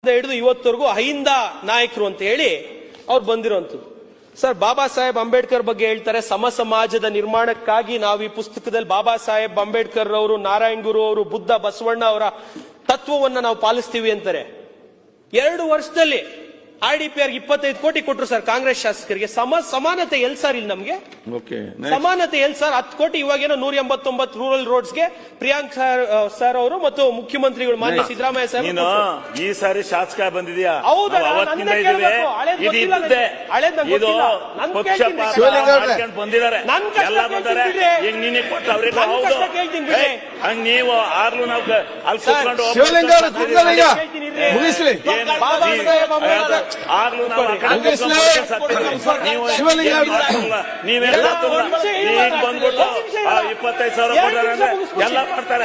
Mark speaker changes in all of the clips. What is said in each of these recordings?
Speaker 1: ಹಿಡಿದು ಇವತ್ತವರೆಗೂ ಅಹಿಂದ ನಾಯಕರು ಅಂತ ಹೇಳಿ ಅವ್ರು ಬಂದಿರುವಂತದ್ದು. ಸರ್, ಬಾಬಾ ಸಾಹೇಬ್ ಅಂಬೇಡ್ಕರ್ ಬಗ್ಗೆ ಹೇಳ್ತಾರೆ, ಸಮ ಸಮಾಜದ ನಿರ್ಮಾಣಕ್ಕಾಗಿ ನಾವು ಈ ಪುಸ್ತಕದಲ್ಲಿ ಬಾಬಾ ಸಾಹೇಬ್ ಅಂಬೇಡ್ಕರ್ ಅವರು, ನಾರಾಯಣ್ ಗುರು ಅವರು, ಬುದ್ಧ ಬಸವಣ್ಣ ಅವರ ತತ್ವವನ್ನ ನಾವು ಪಾಲಿಸ್ತೀವಿ ಅಂತಾರೆ. 2 ವರ್ಷದಲ್ಲಿ RDPR 25 ಕೋಟಿ ಕೊಟ್ಟರು ಸರ್ ಕಾಂಗ್ರೆಸ್ ಶಾಸಕರಿಗೆ. ಸಮಾನತೆ ಎಲ್ ಸರ್ ಇಲ್ಲಿ ನಮ್ಗೆ? ಸಮಾನತೆ ಎಲ್ ಸರ್? 10 ಕೋಟಿ ಇವಾಗೇನೋ 189 ರೂರಲ್ ರೋಡ್ಸ್ಗೆ ಪ್ರಿಯಾಂಕ್ ಸರ್ ಅವರು ಮತ್ತು ಮುಖ್ಯಮಂತ್ರಿಗಳು ಮಾನ್ಯ ಸಿದ್ದರಾಮಯ್ಯ ಸರ್
Speaker 2: ಈ ಸಾರಿ ಶಾಸಕ ಬಂದಿದ್ಯಾ?
Speaker 1: ಹೌದಾ?
Speaker 2: ನೀವು ಆರ್ಲು ನಾವು ಅಲ್ಲಿ ನೀವೇನು ಬಂದ್ಬಿಟ್ಟು 25,000 ಎಲ್ಲ ಮಾಡ್ತಾರೆ.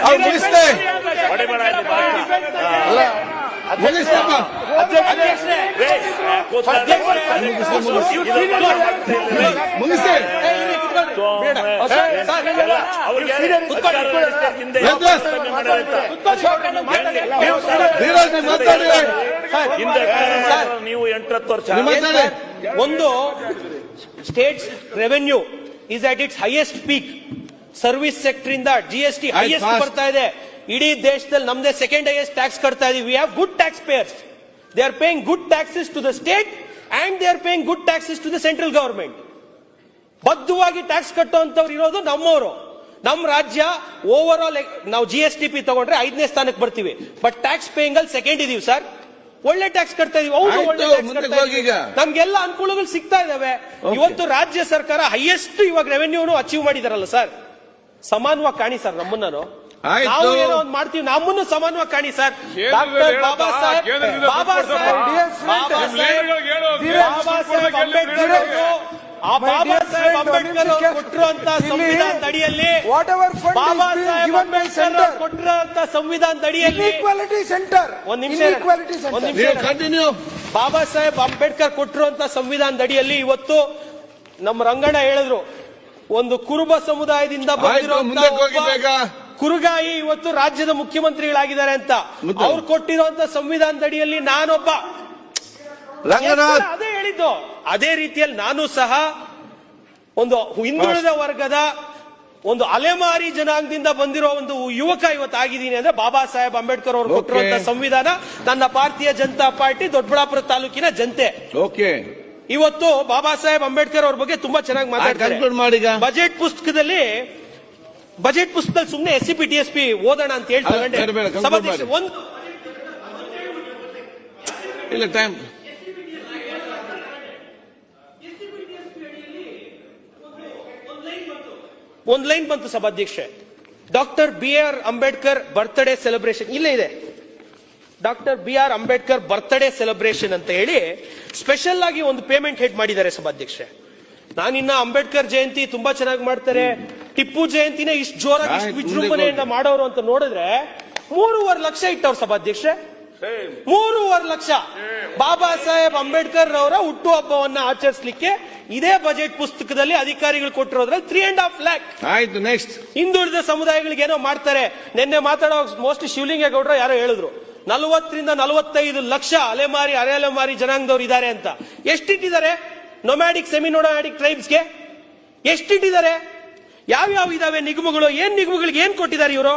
Speaker 2: ನೀವು 8 ವರ್ಷ
Speaker 1: ಒಂದು States revenue is at it's highest peak. Service sector ಇಂದ GST ಹೈಯೆಸ್ಟ್ ಬರ್ತಾ ಇದೆ. ಇಡೀ ದೇಶದಲ್ಲಿ ನಮ್ದೇ ಸೆಕೆಂಡ್ ಹೈಯೆಸ್ಟ್ ಟ್ಯಾಕ್ಸ್ ಕಟ್ತಾ ಇದೀವಿ. We have good tax payers. They are paying good taxes to the state and they are paying good taxes to the central government. ಬದ್ಧವಾಗಿ tax ಕಟ್ಟುವಂತವ್ರು ಇರೋದು ನಮ್ಮವರು. ನಮ್ಮ ರಾಜ್ಯ ಓವರ್ ಆಲ್ ನಾವು GSTP ತಗೊಂಡ್ರೆ 5ನೇ ಸ್ಥಾನಕ್ಕೆ ಬರ್ತೀವಿ. ಬಟ್ ಟ್ಯಾಕ್ಸ್ ಪೇಯಿಂಗ್ ಅಲ್ಲಿ ಸೆಕೆಂಡ್ ಇದೀವಿ ಸರ್. ಒಳ್ಳೆ ಟ್ಯಾಕ್ಸ್ ಕಟ್ತಾ ಇದೀವಿ. ಹೌದು, ಒಳ್ಳೆ ಟ್ಯಾಕ್ಸ್ ಕಟ್ತಾ ಇದೀವಿ. ನಮ್ಗೆಲ್ಲ ಅನುಕೂಲಗಳು ಸಿಗ್ತಾ ಇದಾವೆ. ಇವತ್ತು ರಾಜ್ಯ ಸರ್ಕಾರ ಹೈಯೆಸ್ಟ್ ಇವಾಗ ರೆವೆನ್ಯೂನು ಅಚೀವ್ ಮಾಡಿದಾರಲ್ಲ ಸರ್. ಸಮಾನವಾಗಿ ಕಾಣಿ ಸರ್ ನಮ್ಮನ್ನ. ನಾವು ಏನೋ ಒಂದು ಮಾಡ್ತೀವಿ, ನಮ್ಮನ್ನು ಸಮಾನವಾಗಿ ಕಾಣಿ ಸರ್. ಡಾಕ್ಟರ್ ಬಾಬಾ ಸಾಹೇಬ್ ಅಂಬೇಡ್ಕರ್ ಅವರು ಕೊಟ್ಟಿರುವಂತ ಸಂವಿಧಾನದ ಅಡಿಯಲ್ಲಿ, ಬಾಬಾ ಸಾಹೇಬ್ ಅಂಬೇಡ್ಕರ್ ಅವರು ಕೊಟ್ಟಿರುವಂತ ಸಂವಿಧಾನದ ಅಡಿಯಲ್ಲಿ ಒಂದ್ ನಿಮಿಷ ಬಾಬಾ ಸಾಹೇಬ್ ಅಂಬೇಡ್ಕರ್ ಕೊಟ್ಟಿರುವಂತ ಸಂವಿಧಾನದ ಅಡಿಯಲ್ಲಿ ಇವತ್ತು ನಮ್ಮ ರಂಗಣ್ಣ ಹೇಳಿದ್ರು, ಒಂದು ಕುರುಬ ಸಮುದಾಯದಿಂದ ಬಂದಿರುವಂತ ಕುರುಗಾಯಿ ಇವತ್ತು ರಾಜ್ಯದ ಮುಖ್ಯಮಂತ್ರಿಗಳಾಗಿದ್ದಾರೆ ಅಂತ. ಅವ್ರು ಕೊಟ್ಟಿರುವಂತ ಸಂವಿಧಾನದ ಅಡಿಯಲ್ಲಿ ನಾನೊಬ್ಬ ಅದೇ ಹೇಳಿದ್ದು. ಅದೇ ರೀತಿಯಲ್ಲಿ ನಾನು ಸಹ ಒಂದು ಹಿಂದುಳಿದ ವರ್ಗದ ಒಂದು ಅಲೆಮಾರಿ ಜನಾಂಗದಿಂದ ಬಂದಿರೋ ಒಂದು ಯುವಕ ಇವತ್ತು ಆಗಿದ್ದೀನಿ ಅಂದ್ರೆ ಬಾಬಾ ಸಾಹೇಬ್ ಅಂಬೇಡ್ಕರ್ ಅವರು ಕೊಟ್ಟಿರುವಂತ ಸಂವಿಧಾನ, ನನ್ನ ಭಾರತೀಯ ಜನತಾ ಪಾರ್ಟಿ ದೊಡ್ಡಬಳ್ಳಾಪುರ ತಾಲೂಕಿನ ಜನತೆ ಇವತ್ತು ಬಾಬಾ ಸಾಹೇಬ್ ಅಂಬೇಡ್ಕರ್ ಅವ್ರ ಬಗ್ಗೆ ತುಂಬಾ ಚೆನ್ನಾಗಿ ಮಾತಾಡ್ತಾರೆ. ಬಜೆಟ್ ಪುಸ್ತಕದಲ್ಲಿ ಸುಮ್ಮನೆ SCP TSP ಓದೋಣ ಅಂತ ಹೇಳ್ತಾರೆ. ಒಂದು ಲೈನ್ ಬಂತು ಸಭಾಧ್ಯಕ್ಷೆ, doctor BR Ambedkar birthday celebration. ಇಲ್ಲೇ ಇದೆ, doctor BR Ambedkar birthday celebration ಅಂತ ಹೇಳಿ ಸ್ಪೆಷಲ್ ಆಗಿ ಒಂದು ಪೇಮೆಂಟ್ ಹೆಡ್ ಮಾಡಿದ್ದಾರೆ ಸಭಾಧ್ಯಕ್ಷೆ. ನಾನಿನ್ನ ಅಂಬೇಡ್ಕರ್ ಜಯಂತಿ ತುಂಬಾ ಚೆನ್ನಾಗಿ ಮಾಡ್ತಾರೆ, ಟಿಪ್ಪು ಜಯಂತಿನೇ ಇಷ್ಟು ಜೋರಾಗಿ ಇಷ್ಟು ವಿಜೃಂಭಣೆಯಿಂದ ಮಾಡೋರು ಅಂತ ನೋಡಿದ್ರೆ 3.5 ಲಕ್ಷ ಇಟ್ಟವ್ರು ಸಭಾಧ್ಯಕ್ಷೆ. 3.5 ಲಕ್ಷ ಬಾಬಾ ಸಾಹೇಬ್ ಅಂಬೇಡ್ಕರ್ ಅವರ ಹುಟ್ಟುಹಬ್ಬವನ್ನ ಆಚರಿಸಲಿಕ್ಕೆ ಇದೇ ಬಜೆಟ್ ಪುಸ್ತಕದಲ್ಲಿ ಅಧಿಕಾರಿಗಳು ಕೊಟ್ಟಿರೋದ್ರಲ್ಲಿ 3.5 ಲ್ಯಾಕ್.
Speaker 3: ಆಯ್ತು, ನೆಕ್ಸ್ಟ್
Speaker 1: ಹಿಂದುಳಿದ ಸಮುದಾಯಗಳಿಗೆ ಏನೋ ಮಾಡ್ತಾರೆ. ನಿನ್ನೆ ಮಾತಾಡೋ ಮೋಸ್ಟ್ಲಿ ಶಿವಲಿಂಗೇಗೌಡರು ಯಾರೋ ಹೇಳಿದ್ರು 40 ರಿಂದ 45 ಲಕ್ಷ ಅಲೆಮಾರಿ ಅರೆ ಅಲೆಮಾರಿ ಜನಾಂಗದವ್ರು ಇದ್ದಾರೆ ಅಂತ. ಎಷ್ಟಿಟ್ಟಿದ್ದಾರೆ? ನೊಮ್ಯಾಡಿಕ್ ಸೆಮಿ ನೊಮ್ಯಾಡಿಕ್ ಟ್ರೈಬ್ಸ್ಗೆ ಎಷ್ಟಿಟ್ಟಿದ್ದಾರೆ? ಯಾವ್ಯಾವ ಇದಾವೆ ನಿಗಮಗಳು? ನಿಗಮಗಳಿಗೆ ಏನ್ ಕೊಟ್ಟಿದ್ದಾರೆ ಇವರು?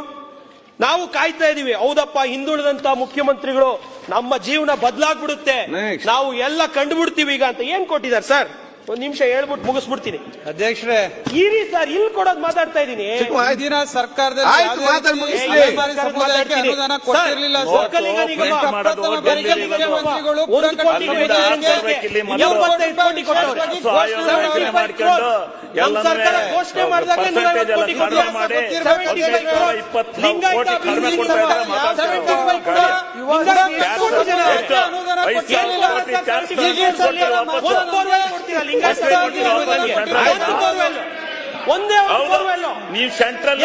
Speaker 1: ನಾವು ಕಾಯ್ತಾ ಇದೀವಿ. ಹೌದಪ್ಪ, ಹಿಂದುಳಿದಂತ ಮುಖ್ಯಮಂತ್ರಿಗಳು ನಮ್ಮ ಜೀವನ ಬದಲಾಗ್ಬಿಡುತ್ತೆ, ನಾವು ಎಲ್ಲ ಕಂಡುಬಿಡ್ತೀವಿ ಈಗ ಅಂತ ಏನ್ ಕೊಟ್ಟಿದ್ದಾರೆ ಸರ್? ಒಂದ್ ನಿಮಿಷ ಹೇಳ್ಬಿಟ್ಟು ಮುಗಿಸ್ಬಿಡ್ತೀನಿ
Speaker 4: ಅಧ್ಯಕ್ಷರೇ.
Speaker 1: ಇರಿ ಸರ್, ಇಲ್ಲಿ ಕೊಡೋದು ಮಾತಾಡ್ತಾ ಇದೀನಿ.
Speaker 4: ಸರ್ಕಾರದಲ್ಲಿ
Speaker 1: ಒಕ್ಕಲಿಗ ನಿಗಮ 1 ಕೋಟಿ ಕೊಟ್ಟವ್ರೆ. ನಮ್ಮ ಸರ್ಕಾರ ಘೋಷಣೆ ಮಾಡಿದಾಗ 150 ಕೋಟಿ ಕೊಟ್ಟಿದ್ದಾರೆ. ಲಿಂಗಾಯತ
Speaker 2: ನೀವು ಸೆಂಟ್ರಲ್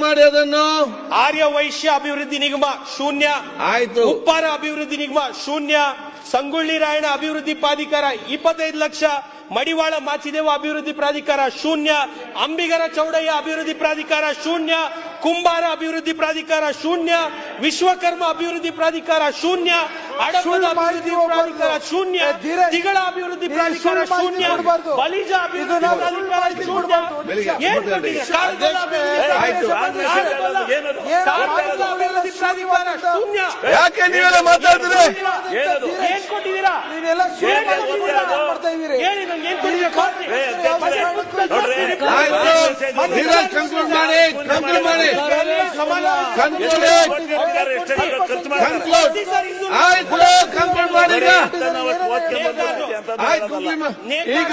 Speaker 3: ಮಾಡಿ ಅದನ್ನು.
Speaker 1: ಆರ್ಯ ವೈಶ್ಯ ಅಭಿವೃದ್ಧಿ ನಿಗಮ ಶೂನ್ಯ.
Speaker 3: ಆಯ್ತು.
Speaker 1: ಉಪ್ಪಾರ ಅಭಿವೃದ್ಧಿ ನಿಗಮ ಶೂನ್ಯ. ಸಂಗೊಳ್ಳಿ ರಾಯಣ್ಣ ಅಭಿವೃದ್ಧಿ ಪ್ರಾಧಿಕಾರ 25 ಲಕ್ಷ. ಮಡಿವಾಳ ಮಾಚಿದೇವ ಅಭಿವೃದ್ಧಿ ಪ್ರಾಧಿಕಾರ ಶೂನ್ಯ. ಅಂಬಿಗರ ಚೌಡಯ್ಯ ಅಭಿವೃದ್ಧಿ ಪ್ರಾಧಿಕಾರ ಶೂನ್ಯ. ಕುಂಬಾರ ಅಭಿವೃದ್ಧಿ ಪ್ರಾಧಿಕಾರ ಶೂನ್ಯ, ವಿಶ್ವಕರ್ಮ ಅಭಿವೃದ್ಧಿ ಪ್ರಾಧಿಕಾರ ಶೂನ್ಯ, ಹಡಪದ ಅಭಿವೃದ್ಧಿ ಪ್ರಾಧಿಕಾರ ಶೂನ್ಯ, ತಿಗಳ ಅಭಿವೃದ್ಧಿ ಪ್ರಾಧಿಕಾರ ಶೂನ್ಯ, ಬಲಿಜ ಅಭಿವೃದ್ಧಿ ಪ್ರಾಧಿಕಾರ ಶೂನ್ಯ. ಏನ್ ಕೊಟ್ಟಿದೆ? ಕಾಡುಗೊಲ್ಲ
Speaker 3: ಆಯ್ತು.
Speaker 1: ಕಾಡುಗೊಲ್ಲ ಅಭಿವೃದ್ಧಿ ಪ್ರಾಧಿಕಾರ ಶೂನ್ಯ.
Speaker 3: ಯಾಕೆ ನೀವೆಲ್ಲ ಮಾತಾಡಿದ್ರೆ
Speaker 2: ಏನದು?
Speaker 1: ಏನ್ ಕೊಟ್ಟಿದ್ದೀರಾ?
Speaker 4: ನೀವೆಲ್ಲ
Speaker 1: ಏನ್
Speaker 4: ಸುಳ್ಳು
Speaker 1: ಕೊಟ್ಟಿದ್ದೀರಾ?
Speaker 4: ಮಾಡ್ತಾ ಇದೀರಿ.
Speaker 1: ಹೇಳಿ ನಂಗೆ ಏನ್ ಕೊಟ್ಟಿದ್ದೀರಾ?
Speaker 2: ನೋಡ್ರಿ
Speaker 3: ಆಯ್ತು. ನೀವೆಲ್ಲ ಕಂಕ್ಲೂಡ್ ಮಾಡಿ, ಕಂಕ್ಲೂಡ್ ಮಾಡಿ, ಕಂಕ್ಲೂಡ್ ಕಂಕ್ಲೂಡ್ ಆಯ್ತು, ಕಂಕ್ಲೂಡ್ ಮಾಡಿ ಈಗ.
Speaker 2: ನಾವು ಓದ್ಕೊಂಡ್ ಬಂದ್ಬಿಡ್ತೀವಿ ಅಂತ
Speaker 3: ಆಯ್ತು, ಈಗ